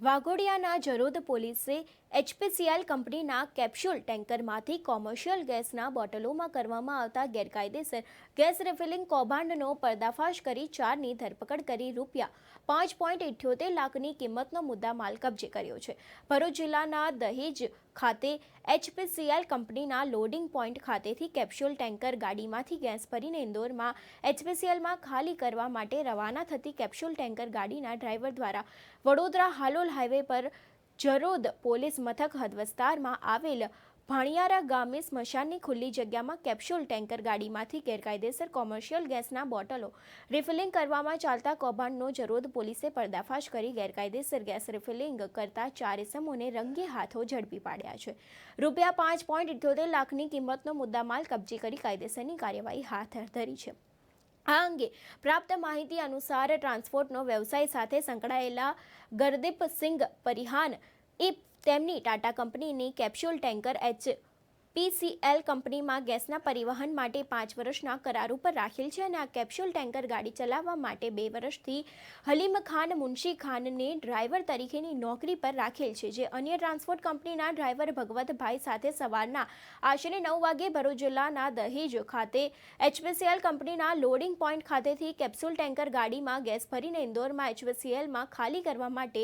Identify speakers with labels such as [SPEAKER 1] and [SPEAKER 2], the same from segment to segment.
[SPEAKER 1] વાઘોડિયાના જરોદ પોલીસે એચપીસીએલ કંપનીના capsule ટેન્કરમાંથી commercial ગેસના બોટલોમાં કરવામાં આવતા ગેરકાયદેસર ગેસ રિફિલિંગ કૌભાંડનો પર્દાફાશ કરી ચારની ધરપકડ કરી ₹5.78 લાખની કિંમતનો મુદ્દામાલ કબજે કર્યો છે। ભરૂચ જિલ્લાના દહેજ ખાતે એચપીસીએલ કંપનીના લોડિંગ પોઈન્ટ ખાતેથી કેપ્સ્યુલ ટેન્કર ગાડીમાંથી ગેસ ભરીને ઇન્દોરમાં એચપીસીએલમાં ખાલી કરવા માટે રવાના થતી કેપ્સ્યુલ ટેન્કર ગાડીના ડ્રાઈવર દ્વારા વડોદરા હાલોલ હાઈવે પર જરોદ પોલીસ મથક હદ વિસ્તારમાં આવેલ ભાણિયારા ગામે સ્મશાનની ખુલ્લી જગ્યામાં કેપ્સ્યુલ ટેન્કર ગાડીમાંથી ગેરકાયદેસર કોમર્શિયલ ગેસના બોટલો રિફિલિંગ કરવામાં ચાલતા કૌભાંડનો જરોદ પોલીસે પર્દાફાશ કરી ગેરકાયદેસર ગેસ રિફિલિંગ કરતા 4 ઇસમોને રંગે હાથો ઝડપી પાડ્યા છે। ₹5.78 લાખની કિંમતનો મુદ્દામાલ કબજે કરી કાયદેસરની કાર્યવાહી હાથ ધરી છે। આ અંગે પ્રાપ્ત માહિતી અનુસાર ટ્રાન્સપોર્ટનો વ્યવસાય સાથે સંકળાયેલા ગરદીપસિંઘ પરિહાન એ તેમની ટાટા કંપનીની કેપ્સ્યુલ ટેન્કર એચપીસીએલ કંપનીમાં ગેસના પરિવહન માટે 5 વર્ષના કરાર ઉપર રાખેલ છે અને આ કેપ્સ્યુલ ટેન્કર ગાડી ચલાવવા માટે 2 વર્ષથી હલીમ ખાન મુનશી ખાનને ડ્રાઈવર તરીકેની નોકરી પર રાખેલ છે, જે અન્ય ટ્રાન્સપોર્ટ કંપનીના ડ્રાઈવર ભગવતભાઈ સાથે સવારના આશરે 9 વાગે ભરૂચ જિલ્લાના દહેજ ખાતે એચપીસીએલ કંપનીના લોડિંગ પોઈન્ટ ખાતેથી કેપ્સ્યુલ ટેન્કર ગાડીમાં ગેસ ભરીને ઇન્દોરમાં એચપીસીએલમાં ખાલી કરવા માટે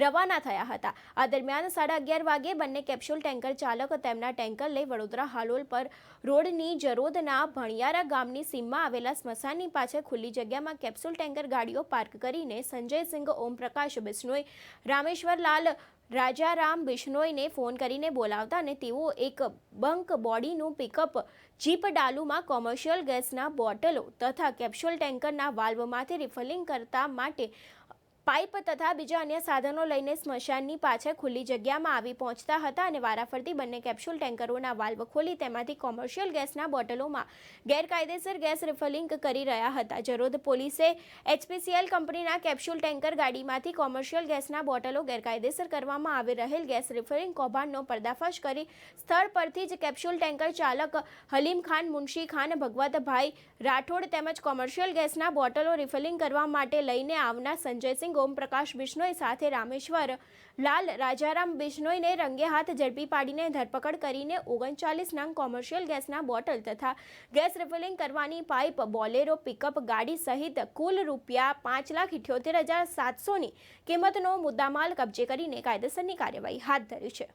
[SPEAKER 1] રવાના થયા હતા। આ દરમિયાન 11:30 વાગે બંને કેપ્સ્યુલ ટેન્કર ચાલક તેમના ટેન્કર લઈ વડોદરા હાલોલ પર રોડની જરોદના ભણિયારા ગામની સીમમાં આવેલા સ્મશાનની પાછળ ખુલ્લી જગ્યામાં કેપ્સ્યુલ ટેન્કર ગાડીઓ પાર્ક કરીને સંજયસિંહ ઓમપ્રકાશ બિશ્નોઈ, રામેશ્વરલાલ રાજારામ બિશ્નોઈને ફોન કરીને બોલાવતા અને તેઓ એક બંક બોડીનું પિકઅપ જીપ ડાલુમાં કોમર્શિયલ ગેસના બોટલો તથા કેપ્સ્યુલ ટેન્કરના વાલ્વમાંથી રિફિલિંગ કરતા માટે પાઇપ તથા બીજા અન્ય સાધનો લઈને સ્મશાનની પાછળ ખુલ્લી જગ્યામાં આવી પહોંચતા હતા અને વારાફરતી બંને કેપ્સ્યુલ ટેન્કરોના વાલ્વ ખોલી તેમાંથી કોમર્શિયલ ગેસના બોટલોમાં ગેરકાયદેસર ગેસ રિફિલિંગ કરી રહ્યા હતા। જરોદ પોલીસે એચપીસીએલ કંપનીના કેપ્સ્યુલ ટેન્કર ગાડીમાંથી કોમર્શિયલ ગેસના બોટલો ગેરકાયદેસર કરવામાં આવી રહેલ ગેસ રિફિલિંગ કૌભાંડનો પર્દાફાશ કરી સ્થળ પરથી જ કેપ્સ્યુલ ટેન્કર ચાલક હલીમ ખાન મુનશી ખાન, ભગવતભાઈ રાઠોડ તેમજ કોમર્શિયલ ગેસના બોટલો રિફિલિંગ કરવા માટે લઈને આવનાર સંજયસિંહ ઓમપ્રકાશ બિશ્નોઈ સાથે રામેશ્વર લાલ રાજારામ બિશ્નોઈને રંગે હાથ ઝડપી પાડીને ધરપકડ કરીને 39 નંગ કોમર્શિયલ ગેસના બોટલ તથા ગેસ રિફિલિંગ કરવાની પાઇપ, બોલેરો પિકઅપ ગાડી સહિત કુલ ₹5,78,700ની કિંમતનો મુદ્દામાલ કબજે કરીને કાયદેસરની કાર્યવાહી હાથ ધરી છે।